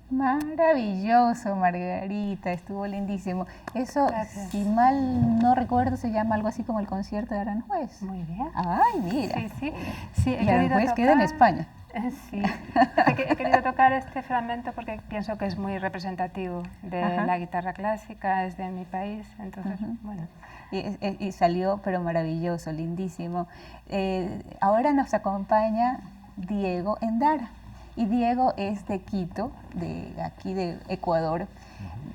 Maravilloso, Margarita, estuvo lindísimo. Eso, Gracias. si mal no recuerdo, se llama algo así como el concierto de Aranjuez. Muy bien. Ay, mira. Sí, sí. Sí, Y Aranjuez queda en España. Sí, he querido tocar este fragmento porque pienso que es muy representativo de la guitarra clásica, es de mi país, entonces, bueno. Y salió, pero maravilloso, lindísimo. Ahora nos acompaña Diego Endara, y Diego es de Quito, de aquí de Ecuador.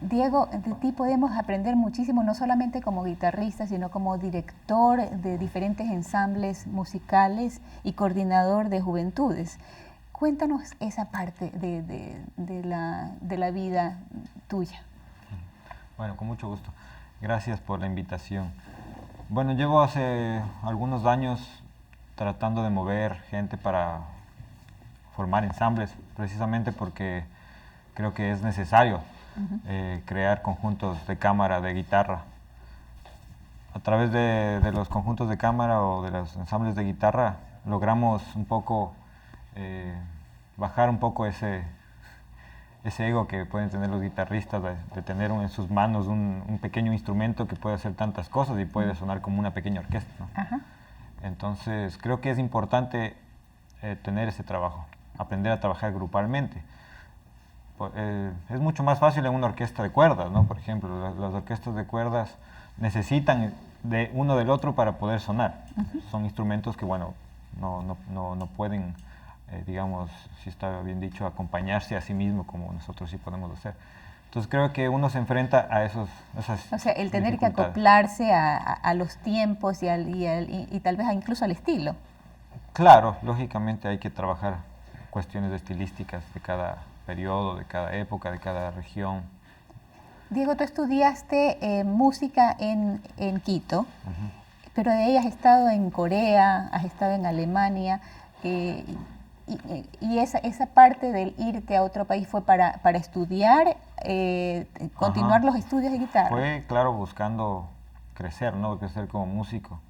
Diego, de ti podemos aprender muchísimo, no solamente como guitarrista, sino como director de diferentes ensambles musicales y coordinador de juventudes. Cuéntanos esa parte de la vida tuya. Bueno, con mucho gusto. Gracias por la invitación. Bueno, llevo hace algunos años tratando de mover gente para formar ensambles, precisamente porque creo que es necesario crear conjuntos de cámara, de guitarra. A través de los conjuntos de cámara o de los ensambles de guitarra logramos un poco bajar un poco ese ego que pueden tener los guitarristas de tener en sus manos un pequeño instrumento que puede hacer tantas cosas y puede sonar como una pequeña orquesta, ¿no? Entonces creo que es importante tener ese trabajo, aprender a trabajar grupalmente. Es mucho más fácil en una orquesta de cuerdas, ¿no? Por ejemplo, las orquestas de cuerdas necesitan de uno del otro para poder sonar. Son instrumentos que, bueno, no pueden, digamos, si está bien dicho, acompañarse a sí mismo como nosotros sí podemos hacer. Entonces creo que uno se enfrenta a esas O sea, el tener que dificultades. acoplarse a los tiempos y tal vez incluso al estilo. Claro, lógicamente hay que trabajar cuestiones estilísticas de cada periodo, de cada época, de cada región. Diego, tú estudiaste música en Quito, pero de ahí has estado en Corea, has estado en Alemania, y esa parte del irte a otro país fue para estudiar, continuar los estudios de guitarra. Fue, claro, buscando crecer, ¿no? Crecer como músico.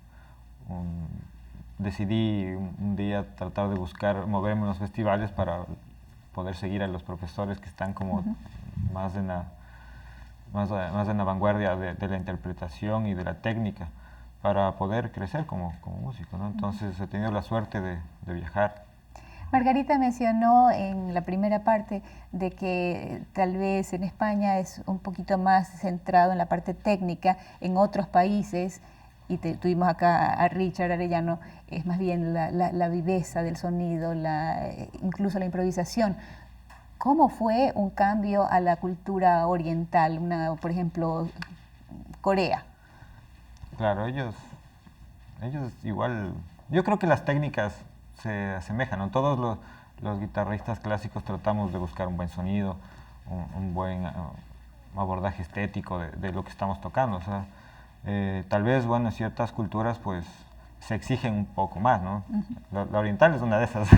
Decidí un día tratar de buscar, moverme en los festivales para poder seguir a los profesores que están como más en la vanguardia de la interpretación y de la técnica para poder crecer como músico, ¿no? Entonces he tenido la suerte de viajar. Margarita mencionó en la primera parte de que tal vez en España es un poquito más centrado en la parte técnica, en otros países, y tuvimos acá a Richard Arellano, es más bien la viveza del sonido, incluso la improvisación. ¿Cómo fue un cambio a la cultura oriental, por ejemplo, Corea? Claro, ellos igual, yo creo que las técnicas se asemejan, ¿no? Todos los guitarristas clásicos tratamos de buscar un buen sonido, un buen abordaje estético de lo que estamos tocando. O sea, tal vez, bueno, en ciertas culturas pues se exigen un poco más, ¿no? La oriental es una de esas.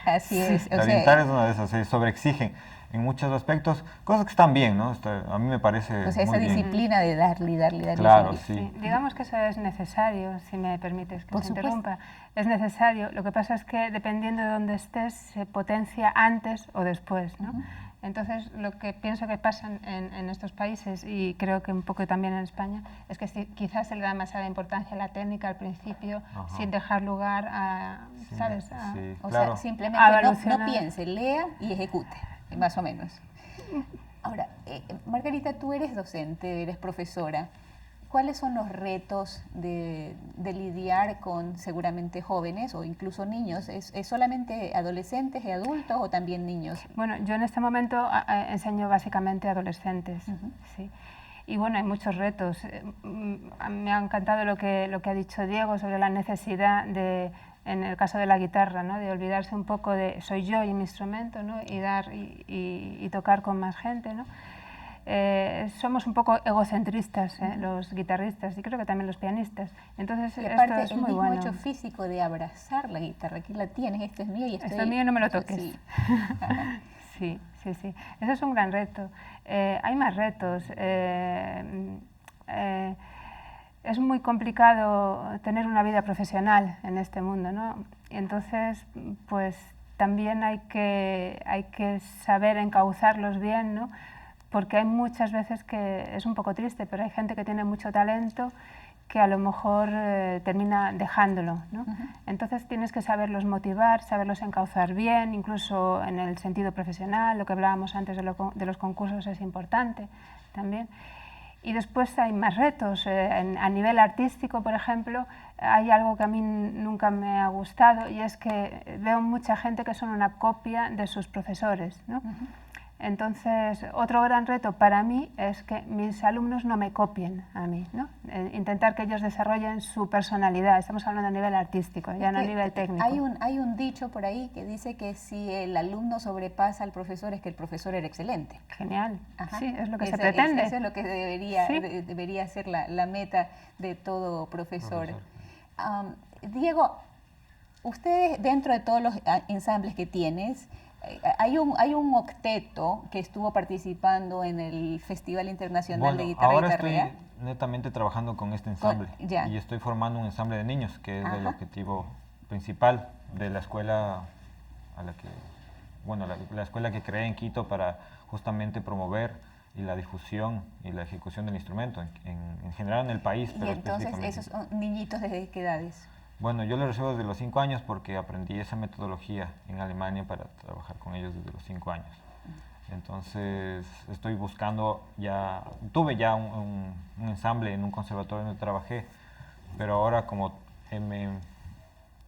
Así es. La oriental es una de esas, se sobreexigen en muchos aspectos, cosas que están bien, ¿no? A mí me parece O sea, esa muy bien. disciplina de darle. Claro, seguir. sí. Digamos que eso es necesario, si me permites que Por te supuesto. interrumpa. Es necesario. Lo que pasa es que dependiendo de dónde estés, se potencia antes o después, ¿no? Entonces, lo que pienso que pasa en estos países, y creo que un poco también en España, es que quizás se le da demasiada importancia a la técnica al principio, sin dejar lugar a, ¿sabes? Sí, O claro. sea, simplemente A no evolucionar. piense, lea y ejecute, más o menos. Ahora, Margarita, tú eres docente, eres profesora. ¿Cuáles son los retos de lidiar con seguramente jóvenes o incluso niños? ¿Es solamente adolescentes y adultos o también niños? Bueno, yo en este momento enseño básicamente a adolescentes, sí. Y bueno, hay muchos retos. Me ha encantado lo que ha dicho Diego sobre la necesidad de, en el caso de la guitarra, ¿no? De olvidarse un poco de soy yo y mi instrumento, ¿no? Y dar y tocar con más gente, ¿no? Somos un poco egocentristas, los guitarristas, y creo que también los pianistas. Entonces, Y aparte, esto es el muy mismo bueno. hecho físico de abrazar la guitarra, aquí la tienes, esto es mío y Esto es mío, no me lo toques. Sí. Sí, sí, sí. Eso es un gran reto. Hay más retos. Es muy complicado tener una vida profesional en este mundo, ¿no? Entonces, pues también hay que saber encauzarlos bien, ¿no? Porque hay muchas veces que es un poco triste, pero hay gente que tiene mucho talento que a lo mejor termina dejándolo, ¿no? Entonces tienes que saberlos motivar, saberlos encauzar bien, incluso en el sentido profesional, lo que hablábamos antes de los concursos es importante también. Y después hay más retos. A nivel artístico, por ejemplo, hay algo que a mí nunca me ha gustado y es que veo mucha gente que son una copia de sus profesores, ¿no? Entonces, otro gran reto para mí es que mis alumnos no me copien a mí, ¿no? Intentar que ellos desarrollen su personalidad. Estamos hablando a nivel artístico, ya no a nivel técnico. Hay un dicho por ahí que dice que si el alumno sobrepasa al profesor es que el profesor era excelente. Genial. Ajá. Sí, es lo que se pretende. Eso es lo que debería ser la meta de todo profesor. Diego, ustedes dentro de todos los ensambles que tienes, hay un octeto que estuvo participando en el Festival Internacional de Guitarra ahora Guitarrea. estoy netamente trabajando con este ensamble y estoy formando un ensamble de niños, que es el objetivo principal de la escuela a la que, la escuela que creé en Quito para justamente promover y la difusión y la ejecución del instrumento en general en el país. Y entonces, ¿esos son niñitos desde qué edades? Bueno, yo lo recibo desde los 5 años porque aprendí esa metodología en Alemania para trabajar con ellos desde los 5 años. Entonces estoy buscando tuve ya un ensamble en un conservatorio donde trabajé, pero ahora como me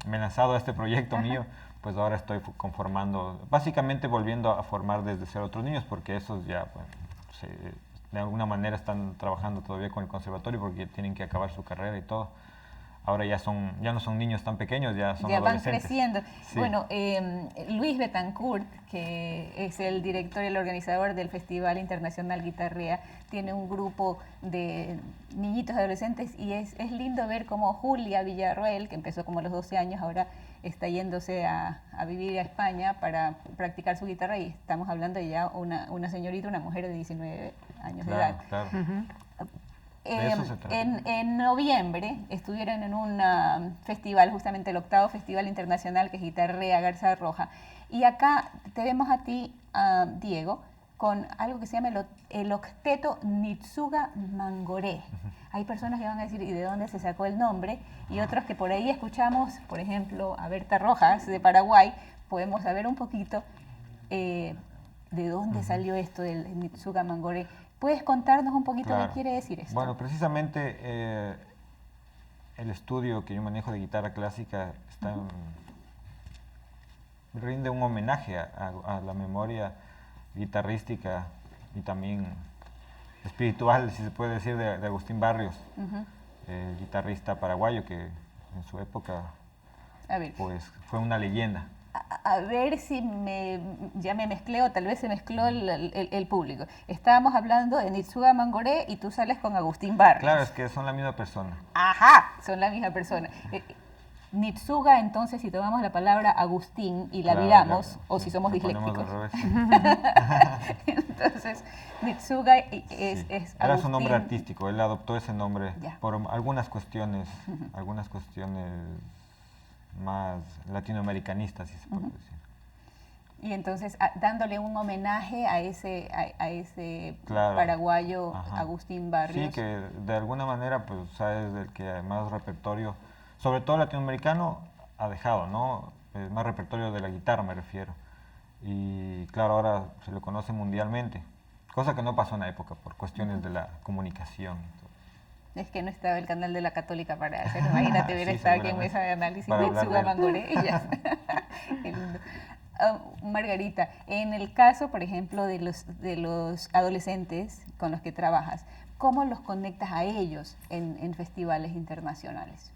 he lanzado a este proyecto mío, pues ahora estoy conformando, básicamente volviendo a formar desde cero otros niños, porque esos ya de alguna manera están trabajando todavía con el conservatorio porque tienen que acabar su carrera y todo. Ahora ya no son niños tan pequeños, ya son adolescentes. Van creciendo. Sí. Bueno, Luis Betancourt, que es el director y el organizador del Festival Internacional Guitarrea, tiene un grupo de niñitos adolescentes y es lindo ver cómo Julia Villarroel, que empezó como a los 12 años, ahora está yéndose a vivir a España para practicar su guitarra y estamos hablando de ya una señorita, una mujer de 19 años de edad. Claro. En noviembre estuvieron en un festival, justamente el 8º Festival Internacional que es Guitarrea Garza Roja. Y acá te vemos a ti, Diego, con algo que se llama el octeto Nitsuga Mangoré. Hay personas que van a decir, ¿y de dónde se sacó el nombre? Y otros que por ahí escuchamos, por ejemplo, a Berta Rojas de Paraguay, podemos saber un poquito de dónde salió esto del Nitsuga Mangoré. ¿Puedes contarnos un poquito qué quiere decir esto? Bueno, precisamente el estudio que yo manejo de guitarra clásica rinde un homenaje a la memoria guitarrística y también espiritual, si se puede decir, de Agustín Barrios, guitarrista paraguayo que en su época pues, fue una leyenda. A ver si ya me mezclé o tal vez se mezcló el público. Estábamos hablando de Nitsuga Mangoré y tú sales con Agustín Barrios. Claro, es que son la misma persona. Ajá, son la misma persona. Nitsuga, entonces, si tomamos la palabra Agustín y la viramos, o si somos disléxicos. Entonces, Nitsuga es Agustín. Era su nombre artístico, él adoptó ese nombre por algunas cuestiones más latinoamericanistas, si se puede decir. Y entonces, dándole un homenaje a ese paraguayo Agustín Barrios. Sí, que de alguna manera, pues, es el que más repertorio, sobre todo latinoamericano, ha dejado, ¿no? Más repertorio de la guitarra, me refiero. Y claro, ahora se lo conoce mundialmente, cosa que no pasó en la época por cuestiones de la comunicación. Es que no estaba el canal de la Católica para hacer, imagínate, hubiera estado aquí en mesa de análisis de Nitsuga Mangoré. Margarita, en el caso, por ejemplo, de los adolescentes con los que trabajas, ¿cómo los conectas a ellos en festivales internacionales?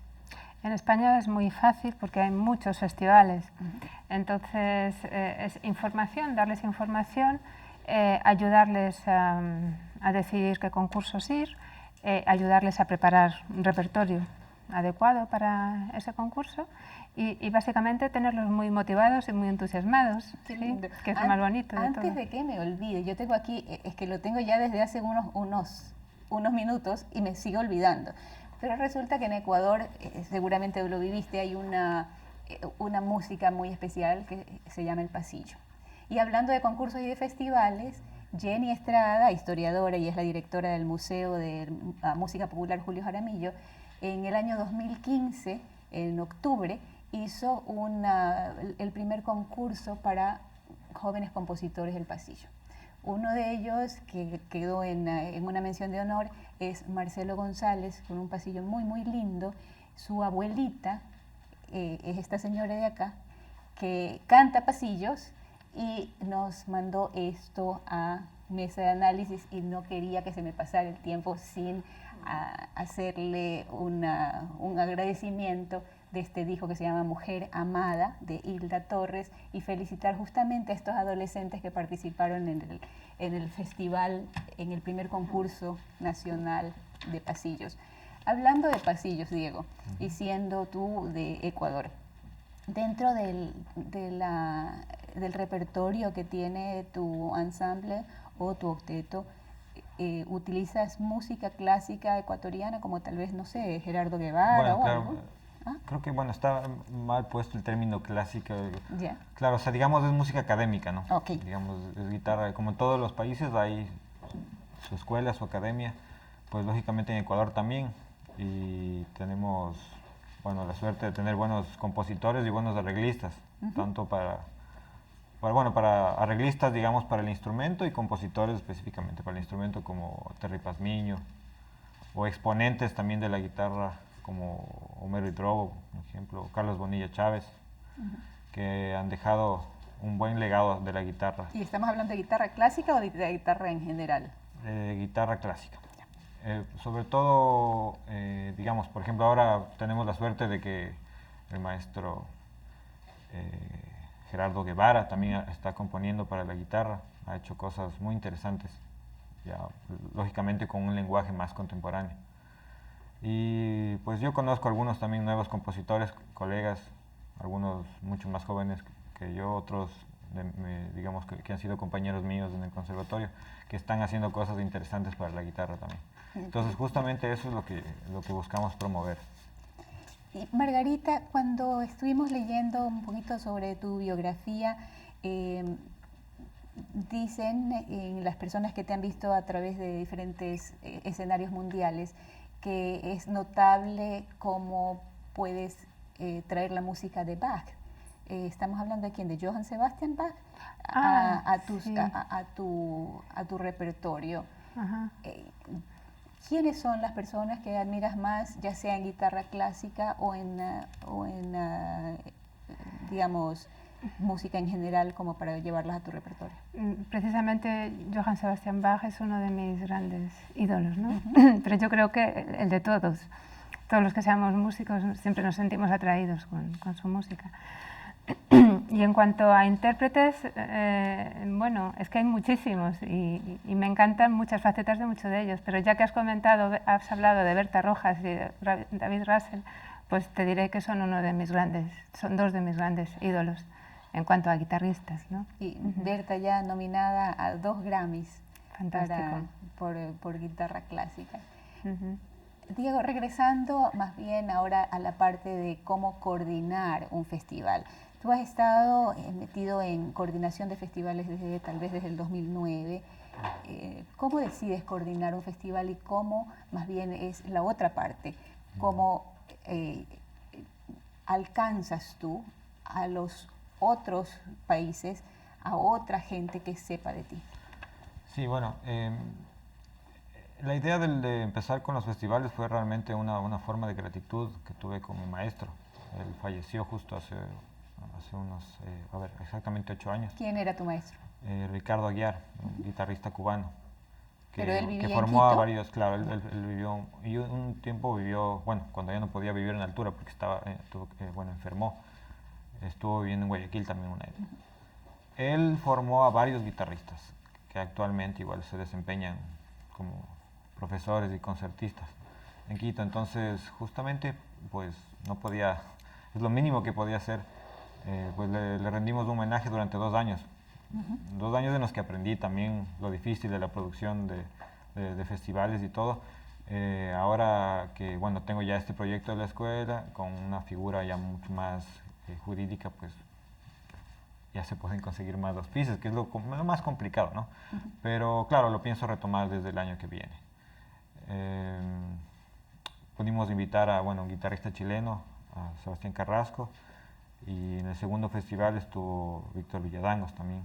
En España es muy fácil porque hay muchos festivales. Entonces, es información, darles información, ayudarles a decidir qué concursos ir, ayudarles a preparar un repertorio adecuado para ese concurso y básicamente tenerlos muy motivados y muy entusiasmados, ¿sí? Que es lo más bonito de todo. Antes de que me olvide, yo tengo aquí, es que lo tengo ya desde hace unos minutos y me sigo olvidando, pero resulta que en Ecuador, seguramente lo viviste, hay una una música muy especial que se llama El Pasillo. Y hablando de concursos y de festivales, Jenny Estrada, historiadora y es la directora del Museo de Música Popular Julio Jaramillo, en el año 2015, en octubre, hizo el primer concurso para jóvenes compositores del Pasillo. Uno de ellos, que quedó en una mención de honor, es Marcelo González, con un pasillo muy, muy lindo. Su abuelita es esta señora de acá, que canta pasillos y nos mandó esto a mesa de análisis y no quería que se me pasara el tiempo sin hacerle un agradecimiento de este disco que se llama Mujer Amada, de Hilda Torres, y felicitar justamente a estos adolescentes que participaron en el festival, en el primer concurso nacional de pasillos. Hablando de pasillos, Diego, y siendo tú de Ecuador, dentro del repertorio que tiene tu ensamble o tu octeto, ¿utilizas música clásica ecuatoriana como tal vez, no sé, Gerardo Guevara Bueno, o claro, algo? ¿Ah? creo que bueno, está mal puesto el término clásica. Ya. Claro, o sea, digamos es música académica, ¿no? Ok. Digamos, es guitarra, como en todos los países hay su escuela, su academia, pues lógicamente en Ecuador también, y tenemos, bueno, la suerte de tener buenos compositores y buenos arreglistas, tanto para arreglistas, digamos, para el instrumento y compositores específicamente para el instrumento como Terry Pazmiño, o exponentes también de la guitarra como Homero Hidrobo, por ejemplo, Carlos Bonilla Chávez, que han dejado un buen legado de la guitarra. ¿Y estamos hablando de guitarra clásica o de guitarra en general? Guitarra clásica. Sobre todo, digamos, por ejemplo, ahora tenemos la suerte de que el maestro Gerardo Guevara también está componiendo para la guitarra, ha hecho cosas muy interesantes, ya lógicamente con un lenguaje más contemporáneo. Y pues yo conozco algunos también nuevos compositores, colegas, algunos mucho más jóvenes que yo, otros digamos que han sido compañeros míos en el conservatorio, que están haciendo cosas interesantes para la guitarra también. Entonces justamente eso es lo que buscamos promover. Y Margarita, cuando estuvimos leyendo un poquito sobre tu biografía, dicen las personas que te han visto a través de diferentes escenarios mundiales que es notable cómo puedes traer la música de Bach. Estamos hablando de quién, de Johann Sebastian Bach, Sí. a tu repertorio. Ajá. ¿Quiénes son las personas que admiras más, ya sea en guitarra clásica o en digamos, música en general, como para llevarlas a tu repertorio? Precisamente Johann Sebastian Bach es uno de mis grandes ídolos, ¿no? Pero yo creo que el de todos. Todos los que seamos músicos siempre nos sentimos atraídos con su música. Y en cuanto a intérpretes, bueno, es que hay muchísimos y me encantan muchas facetas de muchos de ellos, pero ya que has hablado de Berta Rojas y de David Russell, pues te diré que son son dos de mis grandes ídolos en cuanto a guitarristas, ¿no? Y Berta ya nominada a 2 Grammys. Fantástico. Por guitarra clásica. Diego, regresando más bien ahora a la parte de cómo coordinar un festival. Tú has estado metido en coordinación de festivales tal vez desde el 2009. ¿Cómo decides coordinar un festival y cómo más bien es la otra parte? ¿Cómo alcanzas tú a los otros países, a otra gente que sepa de ti? Sí, bueno, la idea de empezar con los festivales fue realmente una forma de gratitud que tuve con mi maestro. Él falleció justo hace unos, exactamente 8 años. ¿Quién era tu maestro? Ricardo Aguiar, un guitarrista cubano. Pero él vivía que en formó a Quito. varios, claro, él vivió, y un tiempo vivió, bueno, cuando ya no podía vivir en altura porque enfermó, estuvo viviendo en Guayaquil también una vez. Él formó a varios guitarristas que actualmente igual se desempeñan como profesores y concertistas en Quito, entonces justamente pues no podía, es lo mínimo que podía hacer, pues le rendimos un homenaje durante 2 años. 2 años en los que aprendí también lo difícil de la producción de festivales y todo. Ahora que bueno, tengo ya este proyecto de la escuela con una figura ya mucho más jurídica, pues ya se pueden conseguir más auspicios, que es lo más complicado, ¿no? Pero claro, lo pienso retomar desde el año que viene. Pudimos invitar a, bueno, un guitarrista chileno, a Sebastián Carrasco, y en el segundo festival estuvo Víctor Villadangos también.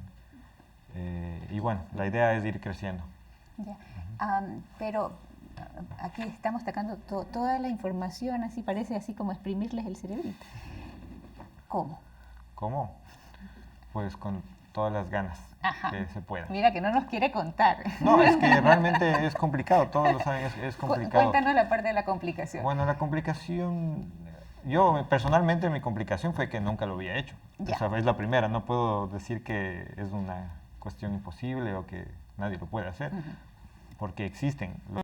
Y bueno, la idea es ir creciendo. Ya. Pero aquí estamos sacando toda la información, así parece así como exprimirles el cerebrito. ¿Cómo? ¿Cómo? Pues con todas las ganas Ajá. que se pueda. Mira que no nos quiere contar. No, es que realmente es complicado, todos lo saben, es complicado. Cuéntanos la parte de la complicación. Bueno, la complicación, yo personalmente mi complicación fue que nunca lo había hecho. Ya. O sea, es la primera, no puedo decir que es una cuestión imposible o que nadie lo puede hacer, porque existen.